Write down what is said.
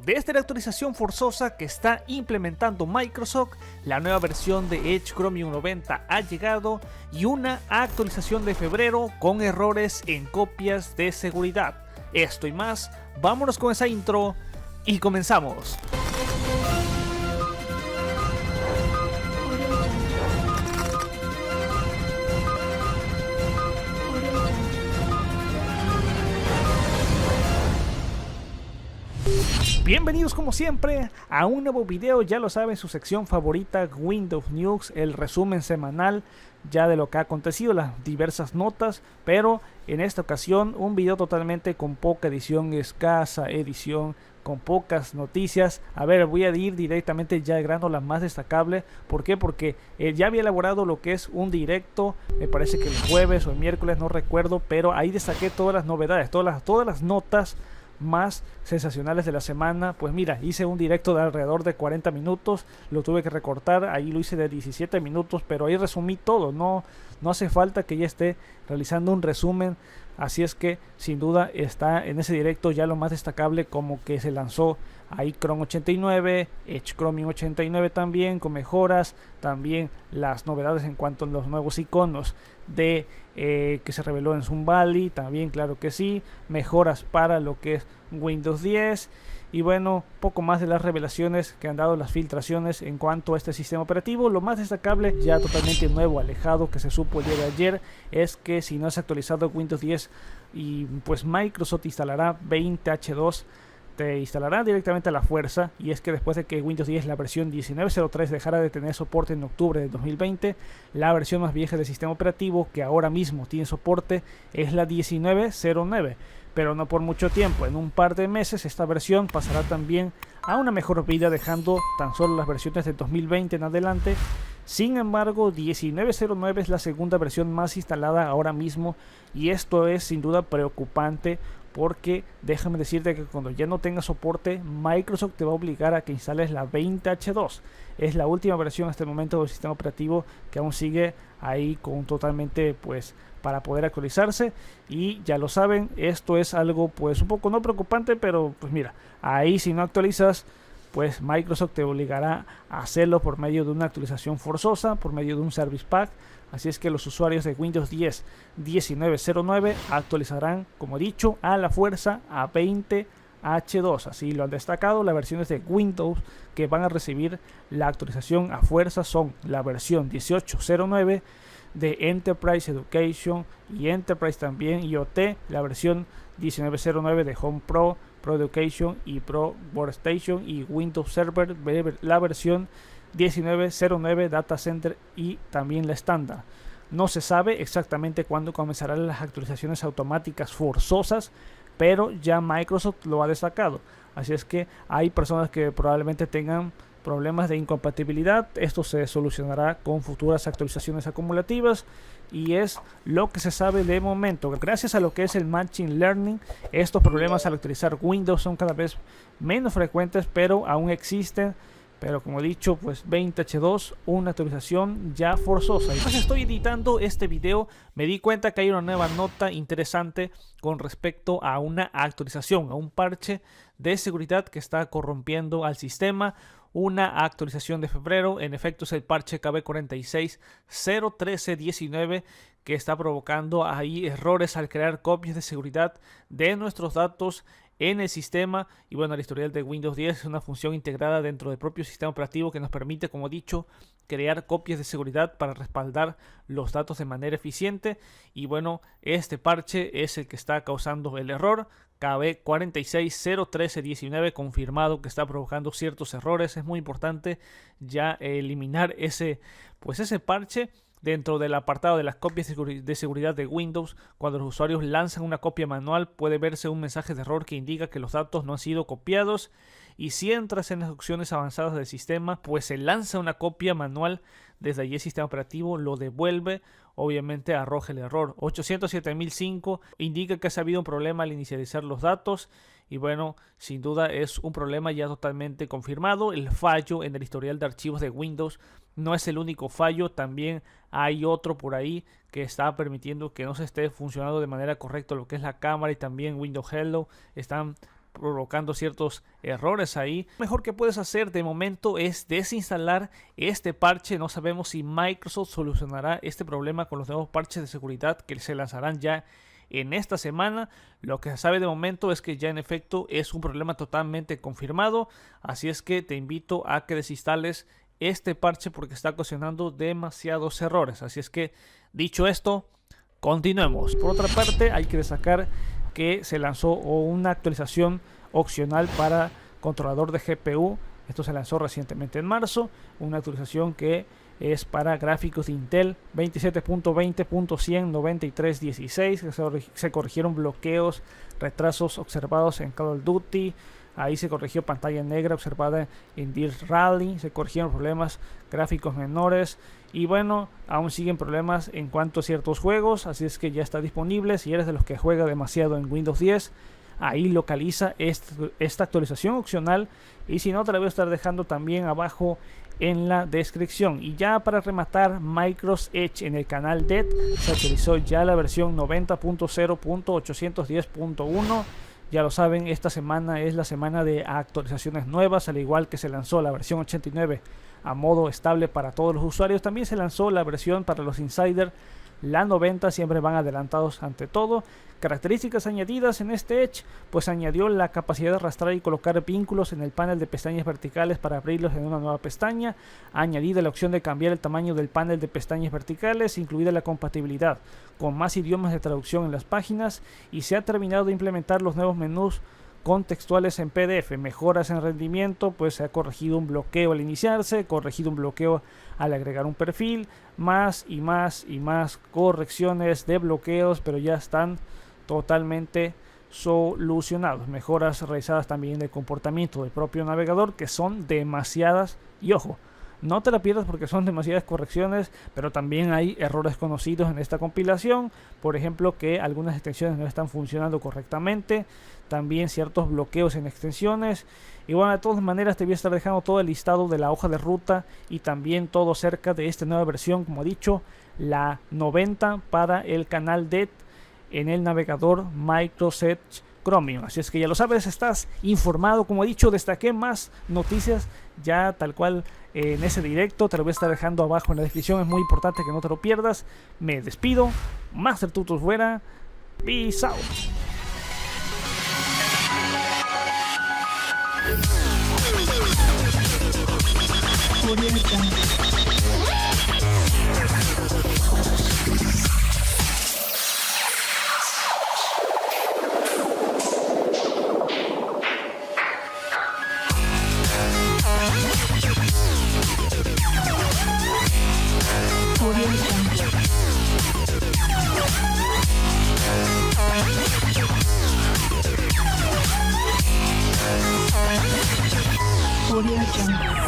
Desde la actualización forzosa que está implementando Microsoft, la nueva versión de Edge Chromium 90 ha llegado y una actualización de febrero con errores en copias de seguridad. Esto y más, vámonos con esa intro y comenzamos. Bienvenidos como siempre a un nuevo video, ya lo saben, su sección favorita Windows News, el resumen semanal ya de lo que ha acontecido, las diversas notas, pero en esta ocasión un video totalmente con poca edición, escasa edición, con pocas noticias. A ver, voy a ir directamente ya al grano, la más destacable. ¿Por qué? Porque ya había elaborado lo que es un directo, me parece que el jueves o el miércoles, no recuerdo, pero ahí destaqué todas las novedades, todas las notas más sensacionales de la semana. Pues mira, hice un directo de alrededor de 40 minutos, lo tuve que recortar, ahí lo hice de 17 minutos, pero ahí resumí todo, no hace falta que ya esté realizando un resumen. Así es que sin duda está en ese directo ya lo más destacable, como que se lanzó ahí Chrome 89, Edge Chromium 89 también, con mejoras, también las novedades en cuanto a los nuevos iconos de que se reveló en Sun Valley, también claro que sí, mejoras para lo que es Windows 10 y bueno, poco más de las revelaciones que han dado las filtraciones en cuanto a este sistema operativo. Lo más destacable, ya totalmente nuevo, alejado, que se supo el día de ayer, es que si no has actualizado Windows 10 y pues Microsoft instalará 20H2, te instalará directamente a la fuerza. Y es que después de que Windows 10, la versión 19.03, dejara de tener soporte en octubre de 2020, la versión más vieja del sistema operativo que ahora mismo tiene soporte es la 19.09, pero no por mucho tiempo. En un par de meses esta versión pasará también a una mejor vida, dejando tan solo las versiones de 2020 en adelante. Sin embargo, 19.09 es la segunda versión más instalada ahora mismo, y esto es sin duda preocupante, porque déjame decirte que cuando ya no tenga soporte, Microsoft te va a obligar a que instales la 20H2. Es la última versión hasta el momento del sistema operativo que aún sigue ahí con totalmente pues para poder actualizarse. Y ya lo saben, esto es algo pues un poco no preocupante, pero pues mira, ahí si no actualizas, pues Microsoft te obligará a hacerlo por medio de una actualización forzosa, por medio de un Service Pack. Así es que los usuarios de Windows 10 19.09 actualizarán, como he dicho, a la fuerza a 20H2. Así lo han destacado. Las versiones de Windows que van a recibir la actualización a fuerza son la versión 18.09 de Enterprise Education y Enterprise también IoT, la versión 19.09 de Home Pro, Pro Education y Pro Workstation, y Windows Server, la versión 19.09 Data Center y también la estándar. No se sabe exactamente cuándo comenzarán las actualizaciones automáticas forzosas, pero ya Microsoft lo ha destacado. Así es que hay personas que probablemente tengan problemas de incompatibilidad. Esto se solucionará con futuras actualizaciones acumulativas y es lo que se sabe de momento. Gracias a lo que es el Machine Learning, estos problemas al actualizar Windows son cada vez menos frecuentes, pero aún existen. Pero como he dicho, pues 20H2, una actualización ya forzosa. Mientras estoy editando este video, me di cuenta que hay una nueva nota interesante con respecto a una actualización, a un parche de seguridad que está corrompiendo al sistema. Una actualización de febrero, en efecto es el parche KB4601319, que está provocando ahí errores al crear copias de seguridad de nuestros datos en el sistema. Y bueno, el historial de Windows 10 es una función integrada dentro del propio sistema operativo que nos permite, como he dicho, crear copias de seguridad para respaldar los datos de manera eficiente. Y bueno, este parche es el que está causando el error. KB4601319, confirmado que está provocando ciertos errores. Es muy importante ya eliminar ese parche dentro del apartado de las copias de seguridad de Windows. Cuando los usuarios lanzan una copia manual, puede verse un mensaje de error que indica que los datos no han sido copiados. Y si entras en las opciones avanzadas del sistema, pues se lanza una copia manual. Desde allí el sistema operativo lo devuelve, obviamente arroja el error 807.005, indica que ha habido un problema al inicializar los datos. Y bueno, sin duda es un problema ya totalmente confirmado. El fallo en el historial de archivos de Windows no es el único fallo, también hay otro por ahí que está permitiendo que no se esté funcionando de manera correcta lo que es la cámara, y también Windows Hello están provocando ciertos errores ahí. Lo mejor que puedes hacer de momento es desinstalar este parche. No sabemos si Microsoft solucionará este problema con los nuevos parches de seguridad que se lanzarán ya en esta semana. Lo que se sabe de momento es que ya en efecto es un problema totalmente confirmado, así es que te invito a que desinstales este parche porque está ocasionando demasiados errores. Así es que, dicho esto, continuemos. Por otra parte, hay que destacar que se lanzó una actualización opcional para controlador de GPU. Esto se lanzó recientemente en marzo, una actualización que es para gráficos de Intel 27.20.100.93.16. Se corrigieron bloqueos, retrasos observados en Call of Duty. Ahí se corrigió pantalla negra observada en Dirt Rally. Se corrigieron problemas gráficos menores. Y bueno, aún siguen problemas en cuanto a ciertos juegos. Así es que ya está disponible. Si eres de los que juega demasiado en Windows 10, ahí localiza esta actualización opcional. Y si no, te la voy a estar dejando también abajo en la descripción. Y ya para rematar, Microsoft Edge en el canal DET se actualizó ya la versión 90.0.810.1. Ya lo saben, esta semana es la semana de actualizaciones nuevas, al igual que se lanzó la versión 89 a modo estable para todos los usuarios. También se lanzó la versión para los insiders, la 90, siempre van adelantados ante todo. Características añadidas en este Edge, pues añadió la capacidad de arrastrar y colocar vínculos en el panel de pestañas verticales para abrirlos en una nueva pestaña. Ha añadido la opción de cambiar el tamaño del panel de pestañas verticales, incluida la compatibilidad con más idiomas de traducción en las páginas, y se ha terminado de implementar los nuevos menús contextuales en PDF. Mejoras en rendimiento, pues se ha corregido un bloqueo al iniciarse, corregido un bloqueo al agregar un perfil, más y más y más correcciones de bloqueos, pero ya están totalmente solucionados. Mejoras realizadas también del comportamiento del propio navegador, que son demasiadas, y ojo, no te la pierdas porque son demasiadas correcciones, pero también hay errores conocidos en esta compilación. Por ejemplo, que algunas extensiones no están funcionando correctamente, también ciertos bloqueos en extensiones. Y bueno, de todas maneras te voy a estar dejando todo el listado de la hoja de ruta y también todo acerca de esta nueva versión, como he dicho, la 90 para el canal DET en el navegador Microsoft Edge Chromium. Así es que ya lo sabes, estás informado. Como he dicho, destaqué más noticias ya tal cual en ese directo. Te lo voy a estar dejando abajo en la descripción. Es muy importante que no te lo pierdas. Me despido. Master Tutos fuera. Peace out. Audio Jungle.